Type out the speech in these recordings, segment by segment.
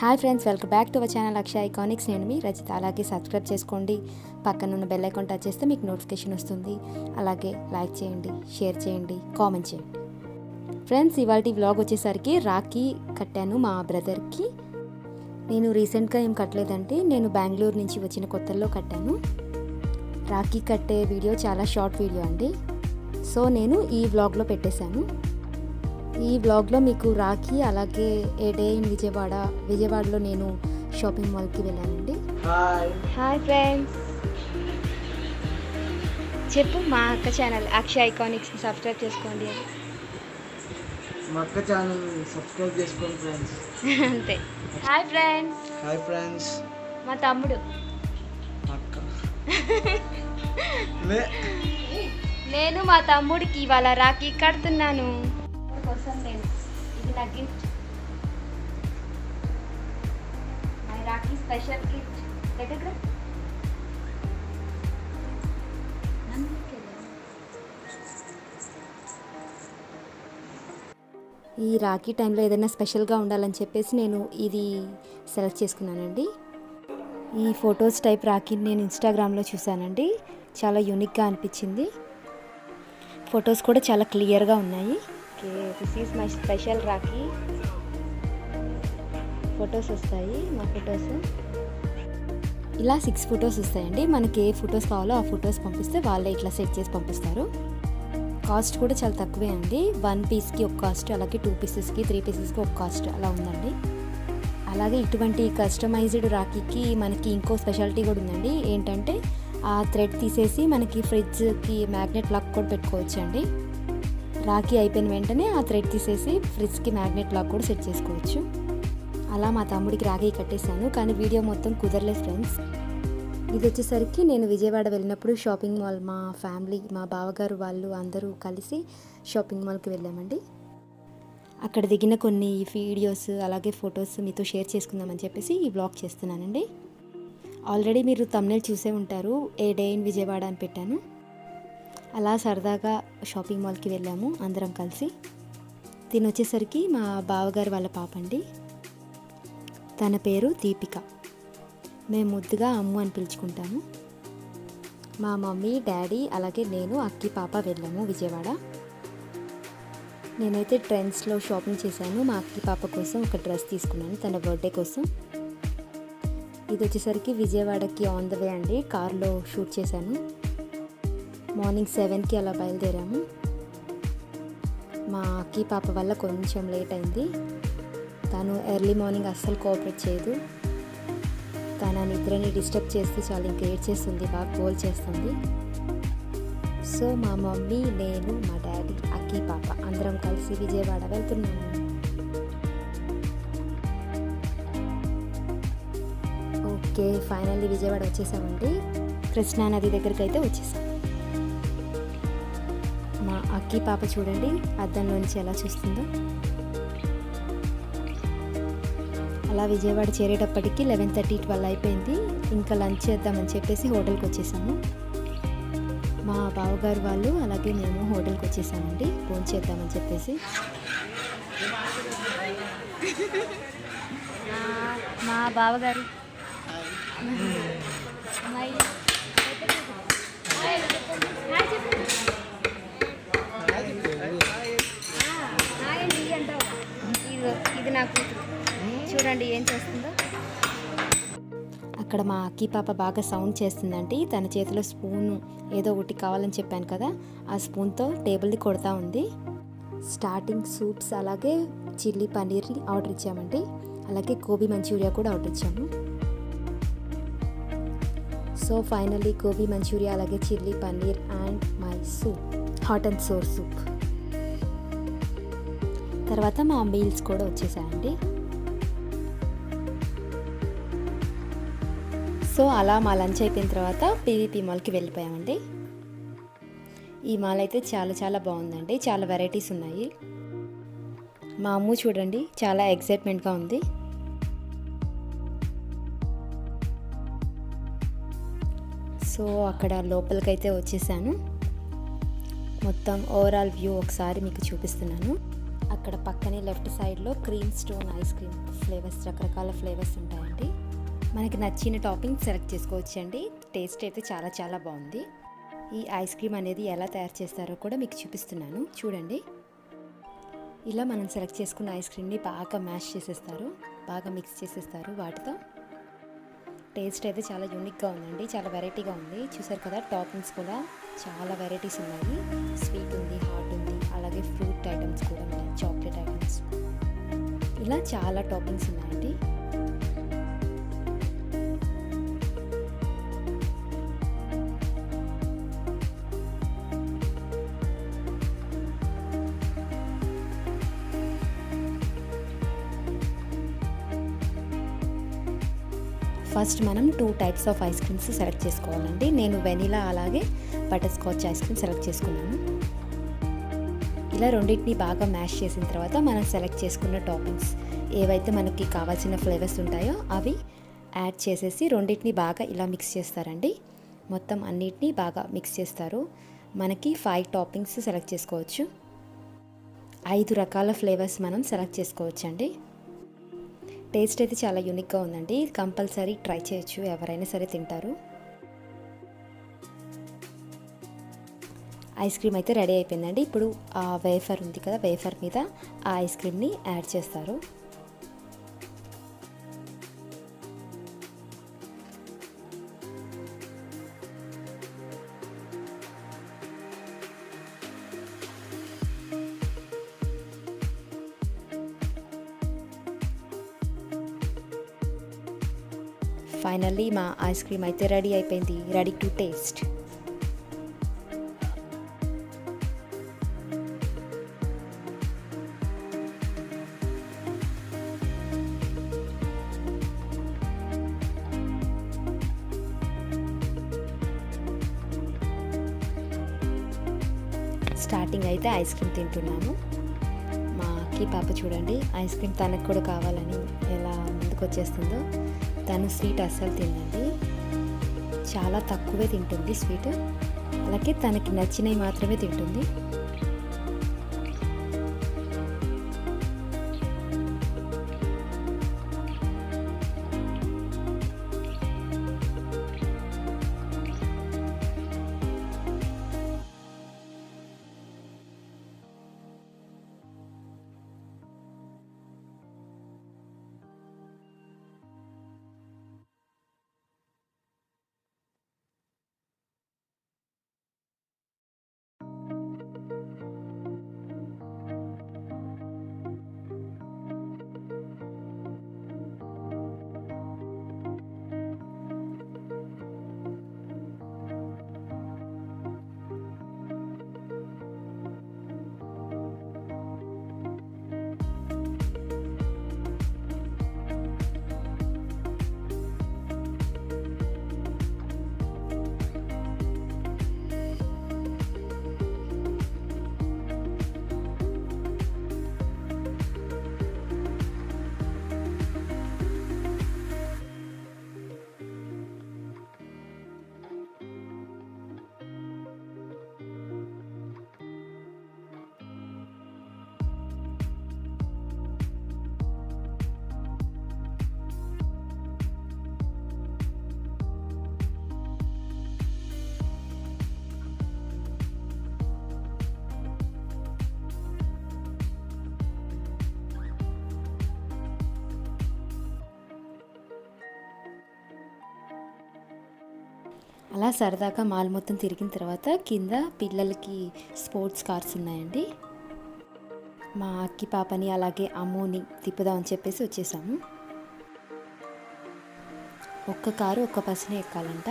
Hi friends, welcome back to our channel Akshaya IconX. నేను మీ రజిత. అలాగే subscribe చేసుకోండి, పక్కన ఉన్న బెల్ ఐకాన్ టచ్ చేస్తే మీకు నోటిఫికేషన్ వస్తుంది. అలాగే లైక్ చేయండి, షేర్ చేయండి, కామెంట్ చేయండి. ఫ్రెండ్స్, ఇవాళ వ్లాగ్ వచ్చేసరికి రాఖీ కట్టాను మా బ్రదర్కి. నేను రీసెంట్గా ఏం కట్టలేదంటే, నేను బెంగళూరు నుంచి వచ్చిన కొత్తల్లో కట్టాను. రాఖీ కట్టే వీడియో చాలా షార్ట్ వీడియో అండి. సో నేను ఈ వ్లాగ్లో పెట్టేశాను. ఈ వ్లాగ్లో మీకు రాఖీ, అలాగే ఏ డే ఇన్ విజయవాడలో నేను షాపింగ్ మాల్కి వెళ్ళానండి. హాయ్ ఫ్రెండ్స్, చెప్పు. మా అక్క ఛానల్ అక్షయ ఐకానిక్స్ని సబ్స్క్రైబ్ చేసుకోండి. మా అక్క ఛానల్ సబ్స్క్రైబ్ చేసుకోండి ఫ్రెండ్స్. అంతే. Hi friends. Hi friends. మా తమ్ముడు. అక్క. నేను మా తమ్ముడికి ఇవాళ రాఖీ కడుతున్నాను. కోసం నేను ఇది నా gift, my Rakhi special gift. దగ్గర ఈ రాఖీ టైంలో ఏదైనా స్పెషల్గా ఉండాలని చెప్పేసి నేను ఇది సెలెక్ట్ చేసుకున్నానండి. ఈ ఫొటోస్ టైప్ రాఖీని నేను ఇన్స్టాగ్రామ్లో చూసానండి. చాలా యూనిక్గా అనిపించింది. ఫొటోస్ కూడా చాలా క్లియర్గా ఉన్నాయి. Okay, this is my special Rakhi. Photos వస్తాయి, మా ఫొటోస్. ఇలా 6 ఫొటోస్ వస్తాయండి. మనకి ఏ ఫొటోస్ కావాలో ఆ ఫొటోస్ పంపిస్తే వాళ్ళే ఇట్లా సెట్ చేసి పంపిస్తారు. కాస్ట్ కూడా చాలా తక్కువే అండి. 1 పీస్కి ఒక కాస్ట్, అలాగే 2 పీసెస్కి 3 పీసెస్కి ఒక కాస్ట్ అలా ఉందండి. అలాగే ఇటువంటి కస్టమైజ్డ్ రాఖీకి మనకి ఇంకో స్పెషాలిటీ కూడా ఉందండి. ఏంటంటే ఆ థ్రెడ్ తీసేసి మనకి ఫ్రిడ్జ్కి మ్యాగ్నెట్ లాక్ కూడా పెట్టుకోవచ్చు అండి. రాఖీ అయిపోయిన వెంటనే ఆ థ్రెడ్ తీసేసి ఫ్రిడ్జ్కి మ్యాగ్నెట్ లాక్ కూడా సెట్ చేసుకోవచ్చు. అలా మా తమ్ముడికి రాఖీ కట్టేశాను, కానీ వీడియో మొత్తం కుదరలేదు ఫ్రెండ్స్. ఇది వచ్చేసరికి నేను విజయవాడ వెళ్ళినప్పుడు షాపింగ్ మాల్, మా ఫ్యామిలీ, మా బావగారు వాళ్ళు అందరూ కలిసి షాపింగ్ మాల్కి వెళ్ళామండి. అక్కడ దిగిన కొన్ని వీడియోస్ అలాగే ఫొటోస్ మీతో షేర్ చేసుకుందామని చెప్పేసి ఈ బ్లాగ్ చేస్తున్నానండి. ఆల్రెడీ మీరు థంబ్నెయిల్ చూసే ఉంటారు, ఏ డే ఇన్ విజయవాడ అని పెట్టాను. అలా సరదాగా షాపింగ్ మాల్కి వెళ్ళాము అందరం కలిసి. దీని వచ్చేసరికి మా బావగారు వాళ్ళ పాప అండి. తన పేరు దీపిక. మేము ముద్దుగా అమ్ము అని పిలుచుకుంటాము. మా మమ్మీ, డాడీ, అలాగే నేను, అక్కి పాప వెళ్ళాము విజయవాడ. నేనైతే ట్రెండ్స్లో షాపింగ్ చేశాను. మా అక్కి పాప కోసం ఒక డ్రెస్ తీసుకున్నాను తన బర్త్డే కోసం. ఇది వచ్చేసరికి విజయవాడకి ఆన్ ద వే అండి. కార్లో షూట్ చేశాను. మార్నింగ్ 7కి అలా బయలుదేరాము. మా అక్కి పాప వల్ల కొంచెం లేట్ అయింది. తను ఎర్లీ మార్నింగ్ అస్సలు కోఆపరేట్ చేయదు. తన నిద్రని డిస్టర్బ్ చేస్తే చాలా ఇంకా ఏడ్చేస్తుంది, బాగా గోల్ చేస్తుంది. సో మా మమ్మీ, నేను, మా డాడీ, అక్కి పాప అందరం కలిసి విజయవాడ వెళ్తున్నాము. ఓకే, ఫైనల్లీ విజయవాడ వచ్చేసామండి. కృష్ణానది దగ్గరికి అయితే వచ్చేసాం. మా అక్కి పాప చూడండి అద్దంలో నుంచి ఎలా చూస్తుందో. అలా విజయవాడ చేరేటప్పటికి 11:30, 12 అయిపోయింది. ఇంకా లంచ్ చేద్దామని చెప్పేసి హోటల్కి వచ్చేసాము. మా బావగారు వాళ్ళు అలాగే మేము హోటల్కి వచ్చేసామండి భోజనం చేద్దామని చెప్పేసి. మా బావగారు ఇది నా కూతురు, చూడండి ఏం చేస్తుందో. అక్కడ మా అక్కి పాప బాగా సౌండ్ చేస్తుందండి. తన చేతిలో స్పూను ఏదో ఒకటి కావాలని చెప్పాను కదా, ఆ స్పూన్తో టేబుల్ని కొడతా ఉంది. స్టార్టింగ్ సూప్స్ అలాగే చిల్లీ పన్నీర్ని ఆర్డర్ ఇచ్చామండి. అలాగే గోబీ మంచూరియా కూడా ఆర్డర్ ఇచ్చాము. సో ఫైనల్లీ గోబీ మంచూరియా అలాగే chilli paneer and my soup, hot and sour soup. తర్వాత మా మీల్స్ కూడా వచ్చేసాయండి. సో అలా మా లంచ్ అయిపోయిన తర్వాత పీవీపీ మాల్కి వెళ్ళిపోయామండి. ఈ మాల్ అయితే చాలా చాలా బాగుందండి. చాలా వెరైటీస్ ఉన్నాయి. మా అమ్ము చూడండి చాలా ఎక్సైట్మెంట్గా ఉంది. సో అక్కడ లోపలికైతే వచ్చేసాను. మొత్తం ఓవరాల్ వ్యూ ఒకసారి మీకు చూపిస్తున్నాను. అక్కడ అక్కడ పక్కనే లెఫ్ట్ సైడ్లో cream stone ice cream flavours, రకరకాల ఫ్లేవర్స్ ఉంటాయండి. మనకి నచ్చిన టాపింగ్ సెలెక్ట్ చేసుకోవచ్చండి. టేస్ట్ అయితే చాలా చాలా బాగుంది. ఈ ఐస్ క్రీమ్ అనేది ఎలా తయారు చేస్తారో కూడా మీకు చూపిస్తున్నాను చూడండి. ఇలా మనం సెలెక్ట్ చేసుకున్న ఐస్ క్రీమ్ని బాగా మ్యాష్ చేసేస్తారు, బాగా మిక్స్ చేసేస్తారు వాటితో. టేస్ట్ అయితే చాలా యూనిక్గా ఉందండి, చాలా వెరైటీగా ఉంది. చూసారు కదా, టాపింగ్స్ కూడా చాలా వెరైటీస్ ఉన్నాయి. స్వీట్ ఉంది, హాట్ ఉంది, అలాగే ఫ్రూట్ ఐటమ్స్ కూడా ఉన్నాయి, చాక్లెట్ ఐటమ్స్, ఇలా చాలా టాపింగ్స్ ఉన్నాయండి. ఫస్ట్ మనం 2 types of ice creams select చేసుకోవాలండి. నేను వెనిలా అలాగే butter scotch ice cream select చేసుకున్నాను. ఇలా రెండింటిని బాగా మ్యాష్ చేసిన తర్వాత మనం సెలెక్ట్ చేసుకున్న టాపింగ్స్ ఏవైతే మనకి కావాల్సిన ఫ్లేవర్స్ ఉంటాయో అవి యాడ్ చేసేసి రెండింటిని బాగా ఇలా మిక్స్ చేస్తారండి. మొత్తం అన్నిటినీ బాగా మిక్స్ చేస్తారు. మనకి 5 టాపింగ్స్ సెలెక్ట్ చేసుకోవచ్చు. 5 రకాల ఫ్లేవర్స్ మనం సెలెక్ట్ చేసుకోవచ్చండి. టేస్ట్ అయితే చాలా యూనిక్గా ఉందండి. కంపల్సరీ ట్రై చేయొచ్చు, ఎవరైనా సరే తింటారు. ఐస్ క్రీమ్ అయితే రెడీ అయిపోయిందండి. ఇప్పుడు ఆ వేఫర్ ఉంది కదా, వేఫర్ మీద ఆ ఐస్ క్రీమ్ని యాడ్ చేస్తారు. ఫైనల్లీ మా ఐస్ క్రీమ్ అయితే రెడీ అయిపోయింది, రెడీ టు టేస్ట్. స్టార్టింగ్ అయితే ఐస్ క్రీమ్ తింటున్నాము. మా అక్కి పాప చూడండి, ఐస్ క్రీమ్ తనకు కూడా కావాలని ఎలా ముందుకు వచ్చేస్తుందో. తను స్వీట్ అస్సలు తినండి, చాలా తక్కువే తింటుంది స్వీట్. అలాగే తనకి నచ్చినవి మాత్రమే తింటుంది. అలా సరదాగా మాల్ మొత్తం తిరిగిన తర్వాత కింద పిల్లలకి స్పోర్ట్స్ కార్స్ ఉన్నాయండి. మా అక్కి పాపని అలాగే అమ్మోని తిప్పుదామని చెప్పేసి వచ్చేసాము. ఒక్క కారు ఒక్క పర్సనే ఎక్కాలంట.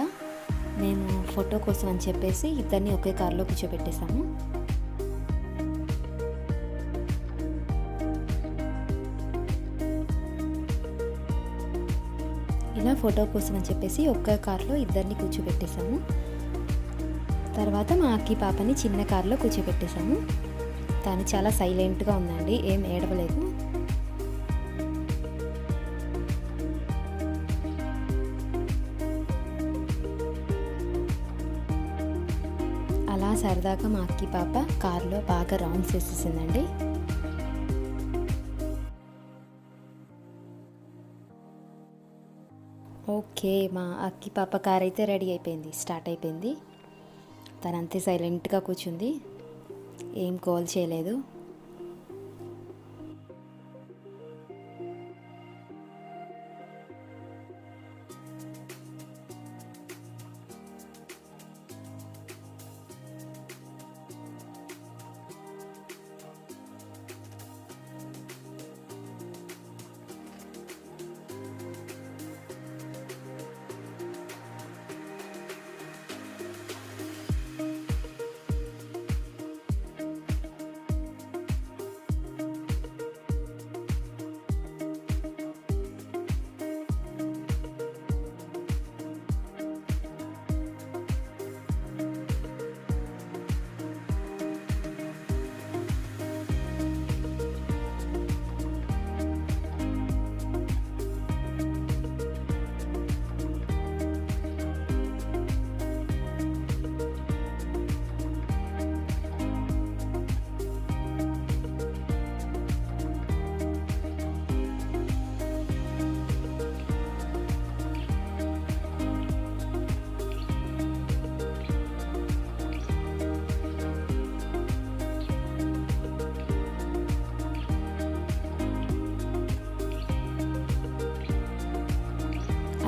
మేము ఫోటో కోసం అని చెప్పేసి ఇద్దరిని ఒకే కారులో కూర్చోబెట్టేసాము. ఇలా ఫోటో కోసం అని చెప్పేసి ఒక్క కార్లో ఇద్దరిని కూర్చోబెట్టేసాము. తర్వాత మా అక్కి పాపని చిన్న కార్లో కూర్చోబెట్టేసాము. తను చాలా సైలెంట్గా ఉందండి, ఏం ఏడవలేదు. అలా సరదాగా మా అక్కి పాప కార్లో బాగా రౌండ్స్ వేసేసిందండి. ఓకే, మా అక్కి పాప కార్ అయితే రెడీ అయిపోయింది, స్టార్ట్ అయిపోయింది. తనంతే సైలెంట్గా కూర్చుంది, ఏం కాల్ చేయలేదు.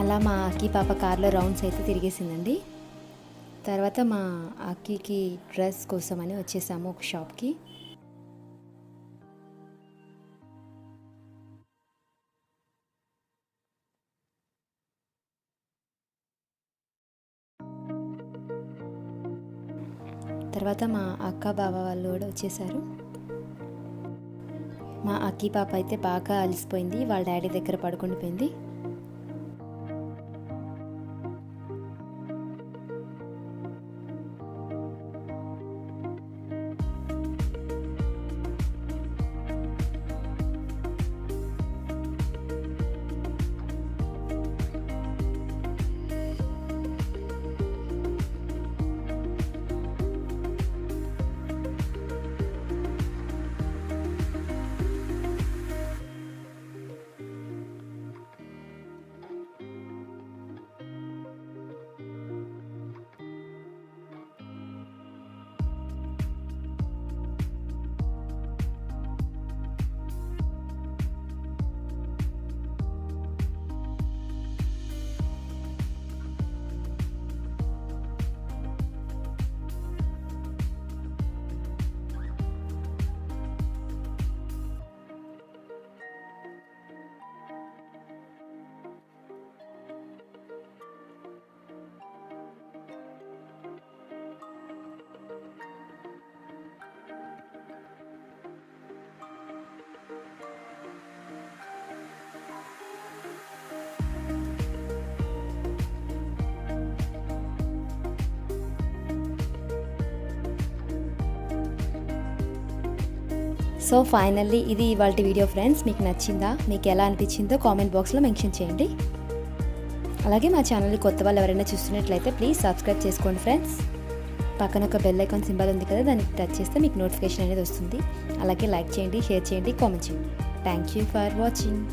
అలా మా అక్కి పాప కార్లో రౌండ్స్ అయితే తిరిగేసిందండి. తర్వాత మా అక్కికి డ్రెస్ కోసమని వచ్చేసాము ఒక షాప్కి. తర్వాత మా అక్క బావ వాళ్ళు కూడా వచ్చేసారు. మా అక్కి పాప అయితే బాగా అలసిపోయింది, వాళ్ళ డాడీ దగ్గర పడుకుండిపోయింది. సో ఫైనల్లీ ఇది ఇవాళ వీడియో ఫ్రెండ్స్. మీకు నచ్చిందా, మీకు ఎలా అనిపించిందో కామెంట్ బాక్స్లో మెన్షన్ చేయండి. అలాగే మా ఛానల్ని కొత్త వాళ్ళు ఎవరైనా చూస్తున్నట్లయితే ప్లీజ్ సబ్స్క్రైబ్ చేసుకోండి ఫ్రెండ్స్. పక్కన ఒక బెల్ ఐకాన్ సింబల్ ఉంది కదా, దాన్ని టచ్ చేస్తే మీకు నోటిఫికేషన్ అనేది వస్తుంది. అలాగే లైక్ చేయండి, షేర్ చేయండి, కామెంట్ చేయండి. Thank you for watching.